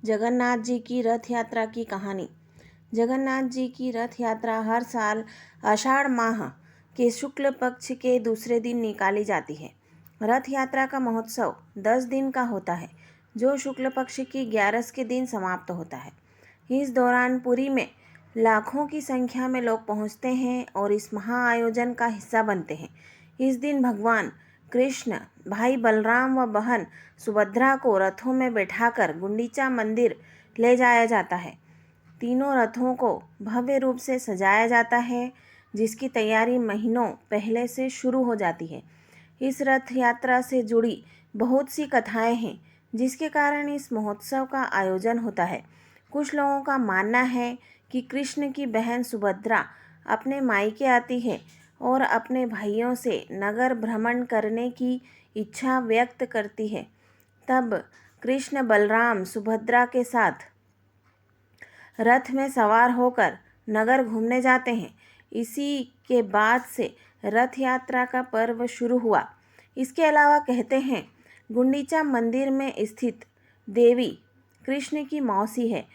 जगन्नाथ जी की रथ यात्रा की कहानी। जगन्नाथ जी की रथ यात्रा हर साल आषाढ़ माह के शुक्ल पक्ष के दूसरे दिन निकाली जाती है। रथ यात्रा का महोत्सव 10 दिन का होता है, जो शुक्ल पक्ष की 11 के दिन समाप्त होता है। इस दौरान पुरी में लाखों की संख्या में लोग पहुंचते हैं और इस महाआयोजन का हिस्सा बनते हैं। इस दिन भगवान कृष्ण, भाई बलराम व बहन सुभद्रा को रथों में बैठाकर गुंडीचा मंदिर ले जाया जाता है। तीनों रथों को भव्य रूप से सजाया जाता है, जिसकी तैयारी महीनों पहले से शुरू हो जाती है। इस रथ यात्रा से जुड़ी बहुत सी कथाएं हैं, जिसके कारण इस महोत्सव का आयोजन होता है। कुछ लोगों का मानना है कि कृष्ण की बहन सुभद्रा अपने मायके आती है और अपने भाइयों से नगर भ्रमण करने की इच्छा व्यक्त करती है। तब कृष्ण बलराम सुभद्रा के साथ रथ में सवार होकर नगर घूमने जाते हैं। इसी के बाद से रथ यात्रा का पर्व शुरू हुआ। इसके अलावा कहते हैं, गुंडीचा मंदिर में स्थित देवी कृष्ण की मौसी है,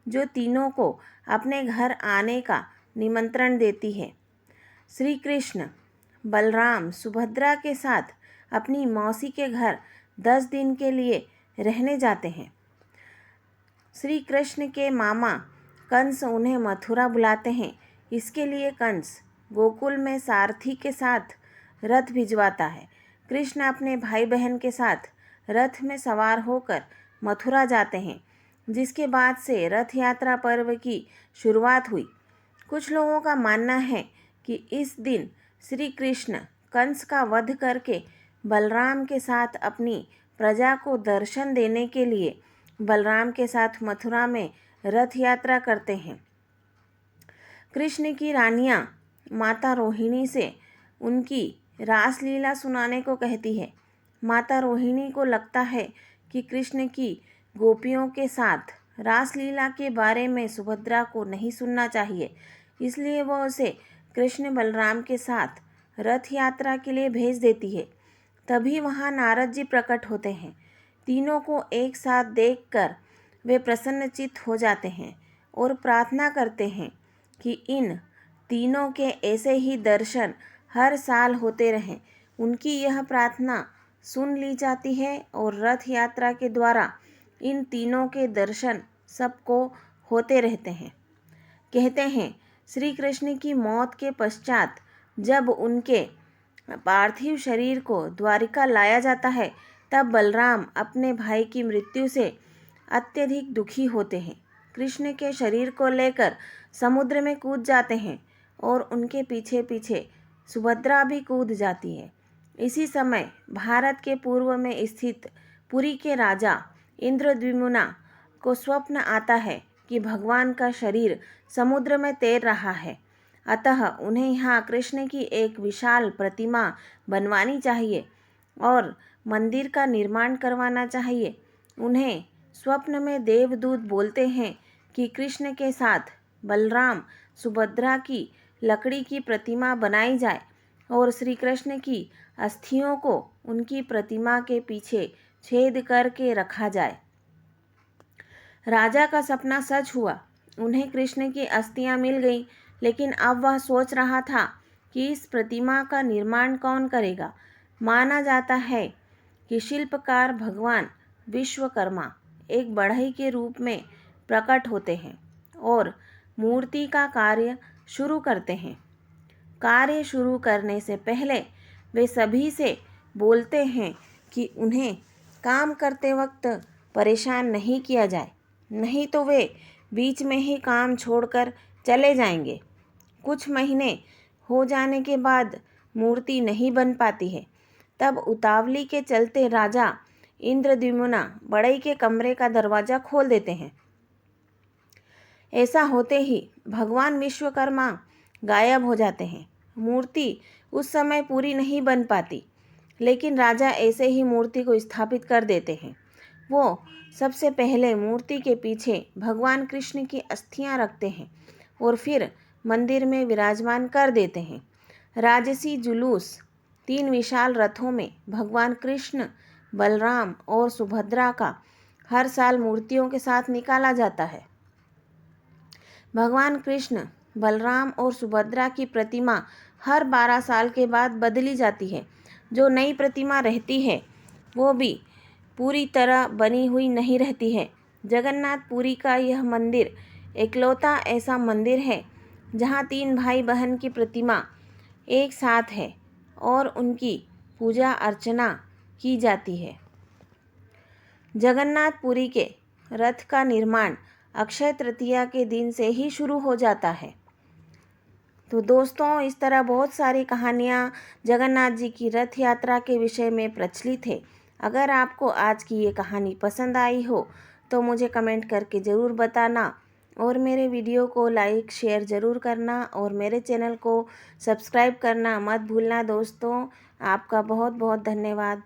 जो तीनों को अपने घर आने का निमंत्रण देती है। श्री कृष्ण बलराम सुभद्रा के साथ अपनी मौसी के घर 10 दिन के लिए रहने जाते हैं। श्री कृष्ण के मामा कंस उन्हें मथुरा बुलाते हैं। इसके लिए कंस गोकुल में सारथी के साथ रथ भिजवाता है। कृष्ण अपने भाई बहन के साथ रथ में सवार होकर मथुरा जाते हैं, जिसके बाद से रथ यात्रा पर्व की शुरुआत हुई। कुछ लोगों का मानना है कि इस दिन श्री कृष्ण कंस का वध करके बलराम के साथ अपनी प्रजा को दर्शन देने के लिए बलराम के साथ मथुरा में रथ यात्रा करते हैं। कृष्ण की रानियां माता रोहिणी से उनकी रासलीला सुनाने को कहती है। माता रोहिणी को लगता है कि कृष्ण की गोपियों के साथ रासलीला के बारे में सुभद्रा को नहीं सुनना चाहिए, इसलिए वह उसे कृष्ण बलराम के साथ रथ यात्रा के लिए भेज देती है। तभी वहाँ नारद जी प्रकट होते हैं। तीनों को एक साथ देखकर वे प्रसन्नचित्त हो जाते हैं और प्रार्थना करते हैं कि इन तीनों के ऐसे ही दर्शन हर साल होते रहें। उनकी यह प्रार्थना सुन ली जाती है और रथ यात्रा के द्वारा इन तीनों के दर्शन सबको होते रहते हैं। कहते हैं, श्री कृष्ण की मौत के पश्चात जब उनके पार्थिव शरीर को द्वारिका लाया जाता है, तब बलराम अपने भाई की मृत्यु से अत्यधिक दुखी होते हैं। कृष्ण के शरीर को लेकर समुद्र में कूद जाते हैं और उनके पीछे पीछे सुभद्रा भी कूद जाती है। इसी समय भारत के पूर्व में स्थित पुरी के राजा इंद्रद्युम्न को स्वप्न आता है कि भगवान का शरीर समुद्र में तैर रहा है, अतः उन्हें यहाँ कृष्ण की एक विशाल प्रतिमा बनवानी चाहिए और मंदिर का निर्माण करवाना चाहिए। उन्हें स्वप्न में देवदूत बोलते हैं कि कृष्ण के साथ बलराम सुभद्रा की लकड़ी की प्रतिमा बनाई जाए और श्री कृष्ण की अस्थियों को उनकी प्रतिमा के पीछे छेद करके रखा जाए। राजा का सपना सच हुआ। उन्हें कृष्ण की अस्थियां मिल गईं, लेकिन अब वह सोच रहा था कि इस प्रतिमा का निर्माण कौन करेगा। माना जाता है कि शिल्पकार भगवान विश्वकर्मा एक बढ़ई के रूप में प्रकट होते हैं और मूर्ति का कार्य शुरू करते हैं। कार्य शुरू करने से पहले वे सभी से बोलते हैं कि उन्हें काम करते वक्त परेशान नहीं किया जाए, नहीं तो वे बीच में ही काम छोड़कर चले जाएंगे। कुछ महीने हो जाने के बाद मूर्ति नहीं बन पाती है। तब उतावली के चलते राजा इंद्रद्युम्न बढ़ई के कमरे का दरवाजा खोल देते हैं। ऐसा होते ही भगवान विश्वकर्मा गायब हो जाते हैं। मूर्ति उस समय पूरी नहीं बन पाती, लेकिन राजा ऐसे ही मूर्ति को स्थापित कर देते हैं। वो सबसे पहले मूर्ति के पीछे भगवान कृष्ण की अस्थियां रखते हैं और फिर मंदिर में विराजमान कर देते हैं। राजसी जुलूस 3 विशाल रथों में भगवान कृष्ण, बलराम और सुभद्रा का हर साल मूर्तियों के साथ निकाला जाता है। भगवान कृष्ण, बलराम और सुभद्रा की प्रतिमा हर 12 साल के बाद बदली जाती है। जो नई प्रतिमा रहती है वो भी पूरी तरह बनी हुई नहीं रहती है। जगन्नाथपुरी का यह मंदिर इकलौता ऐसा मंदिर है जहाँ 3 भाई बहन की प्रतिमा एक साथ है और उनकी पूजा अर्चना की जाती है। जगन्नाथपुरी के रथ का निर्माण अक्षय तृतीया के दिन से ही शुरू हो जाता है। तो दोस्तों, इस तरह बहुत सारी कहानियाँ जगन्नाथ जी की रथ यात्रा के विषय में प्रचलित है। अगर आपको आज की ये कहानी पसंद आई हो तो मुझे कमेंट करके ज़रूर बताना और मेरे वीडियो को लाइक शेयर ज़रूर करना और मेरे चैनल को सब्सक्राइब करना मत भूलना दोस्तों। आपका बहुत बहुत धन्यवाद।